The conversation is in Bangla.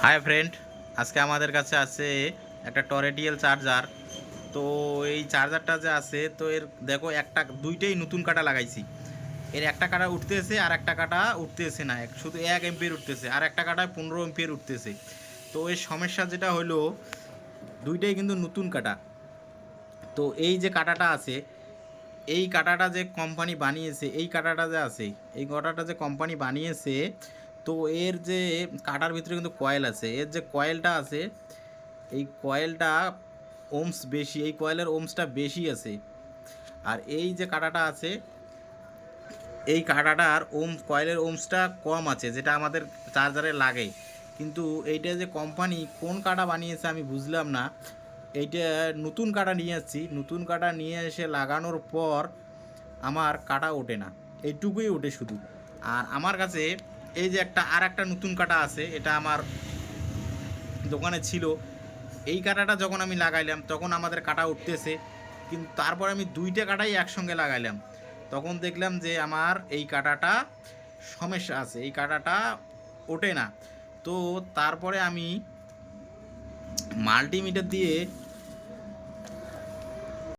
হাই ফ্রেন্ড, আজকে আমাদের কাছে আছে একটা টরেটিএল চার্জার। তো এই চার্জারটা যে আছে, তো এর দেখো একটা দুইটাই নতুন কাটা লাগাইছি। এর একটা কাটা উঠতেছে আর একটা কাটা উঠতেছে না, শুধু 1 এমপিয়ার উঠতেছে, আর একটা কাটায় 15 এমপিয়ার উঠতেছে। তো এর সমস্যা যেটা হলো, দুইটাই কিন্তু নতুন কাটা। তো এই যে কাটাটা আছে, এই কাটাটা যে কোম্পানি বানিয়েছে, এই কাটাটা যে আছে, এই কাটাটা যে কোম্পানি বানিয়েছে, তো এর যে কাটার ভিতরে কিন্তু কয়েল আছে, এর যে কয়েলটা আছে, এই কয়েলটা ওমস বেশি, এই কয়েলের ওমসটা বেশি আছে। আর এই যে কাটাটা আছে, এই কাটাটার কয়েলের ওমসটা কম আছে, যেটা আমাদের চার্জারে লাগে। কিন্তু এইটা যে কোম্পানি কোন কাটা বানিয়েছে আমি বুঝলাম না। এইটা নতুন কাটা নিয়ে আসছি, নতুন কাটা নিয়ে এসে লাগানোর পর আমার কাটা ওঠে না, এইটুকুই ওঠে শুধু। আর আমার কাছে এই যে একটা নতুন কাটা আছে, এটা আমার দোকানে ছিল। এই কাটাটা যখন আমি লাগাইলাম তখন আমাদের কাটা উঠতেছে, কিন্তু তারপর আমি দুইটা কাটাই একসঙ্গে লাগাইলাম, তখন দেখলাম যে আমার এই কাটাটা সমস্যা আছে, এই কাটাটা ওঠে না। তো তারপরে আমি মাল্টিমিটার দিয়ে